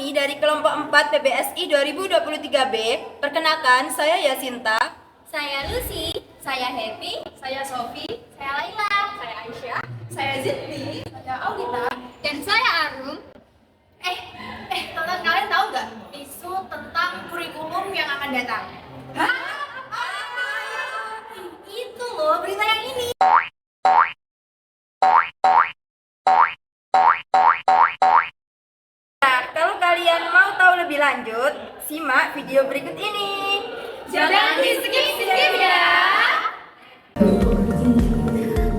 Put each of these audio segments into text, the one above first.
kami dari kelompok 4 PBSI 2023B. Perkenalkan, saya Yasinta. Saya Lucy, saya Happy, saya Sofi, saya Laila, saya Aisyah, saya Zidni, saya Audita, dan saya Arum. Kalian tahu nggak isu tentang kurikulum yang akan datang? Hah? Itu loh berita yang ini. Nah, kalau kalian mau tahu lebih lanjut, simak video berikut ini. Jangan di-skip ya.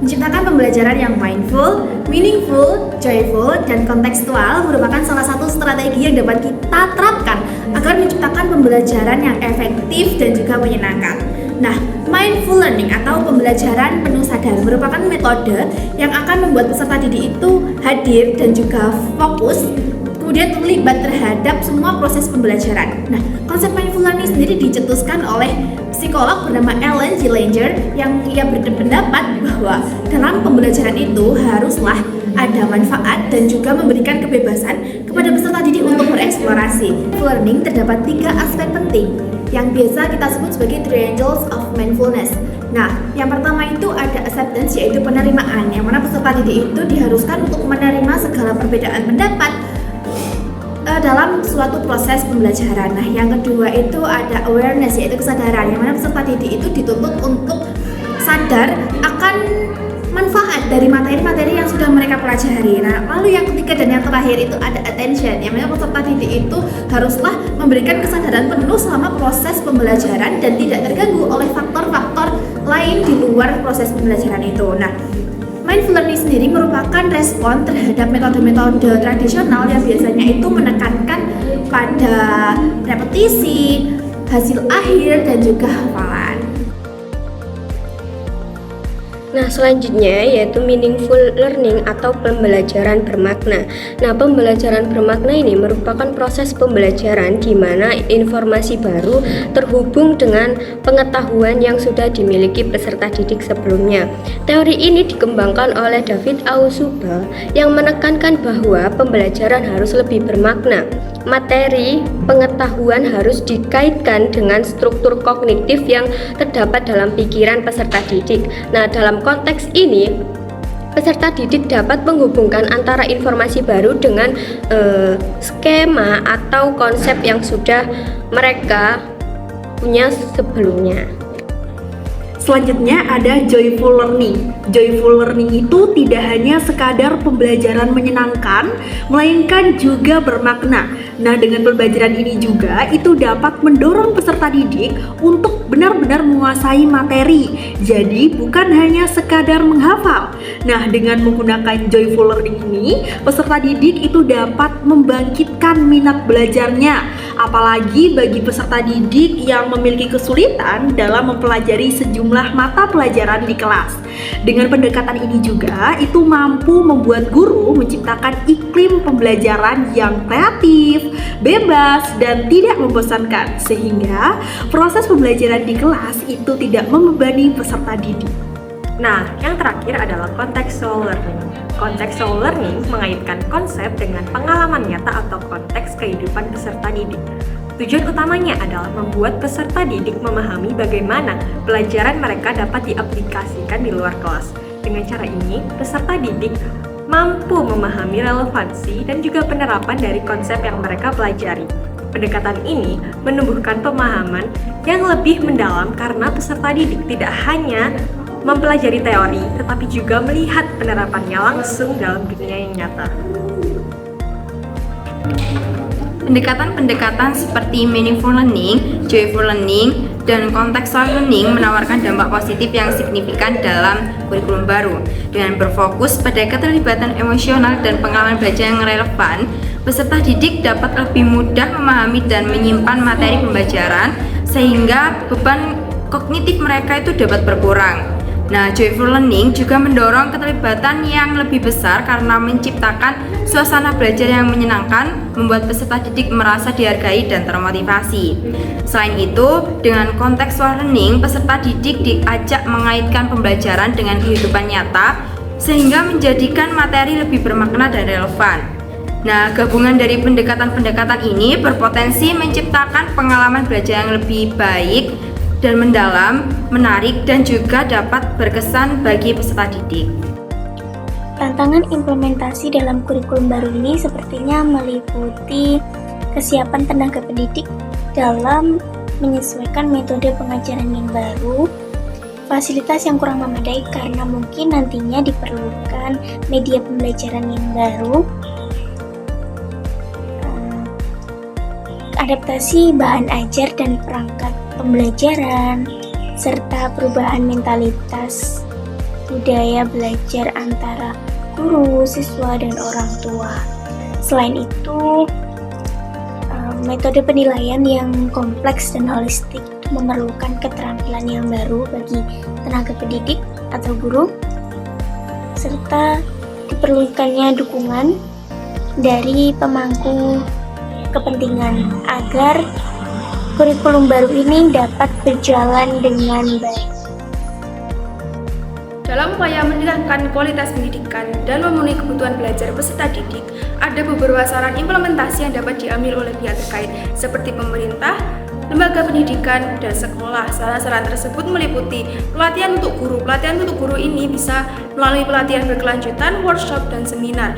Menciptakan pembelajaran yang mindful, meaningful, joyful, dan kontekstual merupakan salah satu strategi yang dapat kita terapkan agar menciptakan pembelajaran yang efektif dan juga menyenangkan. Nah, mindful learning atau pembelajaran penuh sadar merupakan metode yang akan membuat peserta didik itu hadir dan juga fokus, kemudian terlibat terhadap semua proses pembelajaran. Nah, konsep mindful learning sendiri dicetuskan oleh psikolog bernama Ellen G. Langer yang ia berpendapat bahwa dalam pembelajaran itu haruslah ada manfaat dan juga memberikan kebebasan kepada peserta didik untuk bereksplorasi. Learning terdapat 3 aspek penting yang biasa kita sebut sebagai triangles of mindfulness. Nah, yang pertama itu ada acceptance, yaitu penerimaan, yang mana peserta didik itu diharuskan untuk menerima segala perbedaan pendapat dalam suatu proses pembelajaran. Nah, yang kedua itu ada awareness, yaitu kesadaran, yang mana peserta didik itu dituntut untuk sadar akan manfaat dari materi-materi yang sudah mereka pelajari. Nah, lalu yang ketiga dan yang terakhir itu ada attention, yang mana peserta didik itu haruslah memberikan kesadaran penuh selama proses pembelajaran dan tidak terganggu oleh faktor-faktor lain di luar proses pembelajaran itu. Nah, mindful learning sendiri merupakan respon terhadap metode-metode tradisional yang biasanya itu menekankan pada repetisi, hasil akhir, dan juga hafalan. Nah, selanjutnya yaitu meaningful learning atau pembelajaran bermakna. Nah, pembelajaran bermakna ini merupakan proses pembelajaran di mana informasi baru terhubung dengan pengetahuan yang sudah dimiliki peserta didik sebelumnya. Teori ini dikembangkan oleh David Ausubel yang menekankan bahwa pembelajaran harus lebih bermakna. Materi pengetahuan harus dikaitkan dengan struktur kognitif yang terdapat dalam pikiran peserta didik. Nah, dalam konteks ini, peserta didik dapat menghubungkan antara informasi baru dengan skema atau konsep yang sudah mereka punya sebelumnya. Selanjutnya ada joyful learning. Joyful learning itu tidak hanya sekadar pembelajaran menyenangkan, melainkan juga bermakna. Nah, dengan pembelajaran ini juga itu dapat mendorong peserta didik untuk benar-benar menguasai materi. Jadi bukan hanya sekadar menghafal. Nah, dengan menggunakan joyful learning ini, peserta didik itu dapat membangkitkan minat belajarnya. Apalagi bagi peserta didik yang memiliki kesulitan dalam mempelajari sejumlah mata pelajaran di kelas. Dengan pendekatan ini juga itu mampu membuat guru menciptakan iklim pembelajaran yang kreatif, bebas, dan tidak membosankan, sehingga proses pembelajaran di kelas itu tidak membebani peserta didik. Nah, yang terakhir adalah contextual learning. Contextual learning mengaitkan konsep dengan pengalaman nyata atau konteks kehidupan peserta didik. Tujuan utamanya adalah membuat peserta didik memahami bagaimana pelajaran mereka dapat diaplikasikan di luar kelas. Dengan cara ini, peserta didik mampu memahami relevansi dan juga penerapan dari konsep yang mereka pelajari. Pendekatan ini menumbuhkan pemahaman yang lebih mendalam karena peserta didik tidak hanya mempelajari teori, tetapi juga melihat penerapannya langsung dalam dunia yang nyata. Pendekatan-pendekatan seperti meaningful learning, joyful learning, dan contextual learning menawarkan dampak positif yang signifikan dalam kurikulum baru. Dengan berfokus pada keterlibatan emosional dan pengalaman belajar yang relevan, peserta didik dapat lebih mudah memahami dan menyimpan materi pembelajaran sehingga beban kognitif mereka itu dapat berkurang. Nah, joyful learning juga mendorong keterlibatan yang lebih besar karena menciptakan suasana belajar yang menyenangkan, membuat peserta didik merasa dihargai dan termotivasi. Selain itu, dengan contextual learning, peserta didik diajak mengaitkan pembelajaran dengan kehidupan nyata, sehingga menjadikan materi lebih bermakna dan relevan. Nah, gabungan dari pendekatan-pendekatan ini berpotensi menciptakan pengalaman belajar yang lebih baik dan mendalam, menarik, dan juga dapat berkesan bagi peserta didik. Tantangan implementasi dalam kurikulum baru ini sepertinya meliputi kesiapan tenaga pendidik dalam menyesuaikan metode pengajaran yang baru, fasilitas yang kurang memadai karena mungkin nantinya diperlukan media pembelajaran yang baru, adaptasi bahan ajar dan perangkat pembelajaran, serta perubahan mentalitas budaya belajar antara guru, siswa, dan orang tua. Selain itu, metode penilaian yang kompleks dan holistik memerlukan keterampilan yang baru bagi tenaga pendidik atau guru, serta diperlukannya dukungan dari pemangku kepentingan agar kurikulum baru ini dapat berjalan dengan baik. Dalam upaya meningkatkan kualitas pendidikan dan memenuhi kebutuhan belajar peserta didik, ada beberapa saran implementasi yang dapat diambil oleh pihak terkait, seperti pemerintah, lembaga pendidikan, dan sekolah. Saran-saran tersebut meliputi pelatihan untuk guru. Pelatihan untuk guru ini bisa melalui pelatihan berkelanjutan, workshop, dan seminar.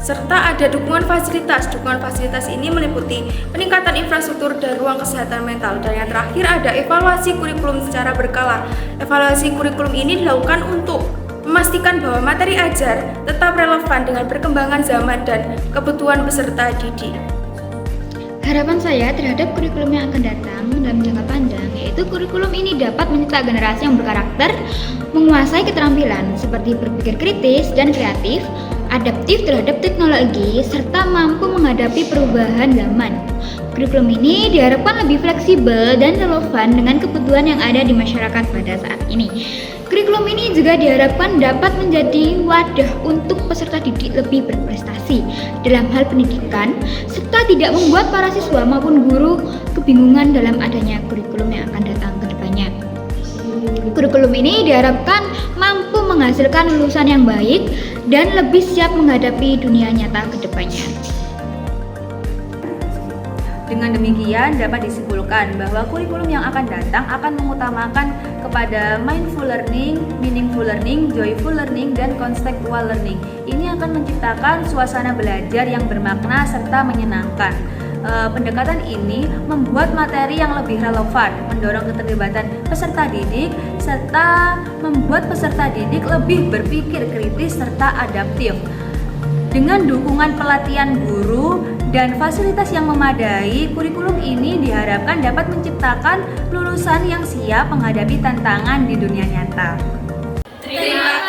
Serta ada dukungan fasilitas. Dukungan fasilitas ini meliputi peningkatan infrastruktur dan ruang kesehatan mental. Dan yang terakhir ada evaluasi kurikulum secara berkala. Evaluasi kurikulum ini dilakukan untuk memastikan bahwa materi ajar tetap relevan dengan perkembangan zaman dan kebutuhan peserta didik. Harapan saya terhadap kurikulum yang akan datang dalam jangka panjang yaitu kurikulum ini dapat mencetak generasi yang berkarakter, menguasai keterampilan seperti berpikir kritis dan kreatif, adaptif terhadap teknologi, serta mampu menghadapi perubahan zaman. Kurikulum ini diharapkan lebih fleksibel dan relevan dengan kebutuhan yang ada di masyarakat pada saat ini. Kurikulum ini juga diharapkan dapat menjadi wadah untuk peserta didik lebih berprestasi dalam hal pendidikan, serta tidak membuat para siswa maupun guru kebingungan dalam adanya kurikulum yang akan datang ke depannya. Kurikulum ini diharapkan mampu menghasilkan lulusan yang baik dan lebih siap menghadapi dunia nyata ke depannya. Dengan demikian dapat disimpulkan bahwa kurikulum yang akan datang akan mengutamakan kepada mindful learning, meaningful learning, joyful learning, dan contextual learning. Ini akan menciptakan suasana belajar yang bermakna serta menyenangkan. Pendekatan ini membuat materi yang lebih relevan, mendorong keterlibatan peserta didik, serta membuat peserta didik lebih berpikir kritis serta adaptif. Dengan dukungan pelatihan guru dan fasilitas yang memadai, kurikulum ini diharapkan dapat menciptakan lulusan yang siap menghadapi tantangan di dunia nyata. Terima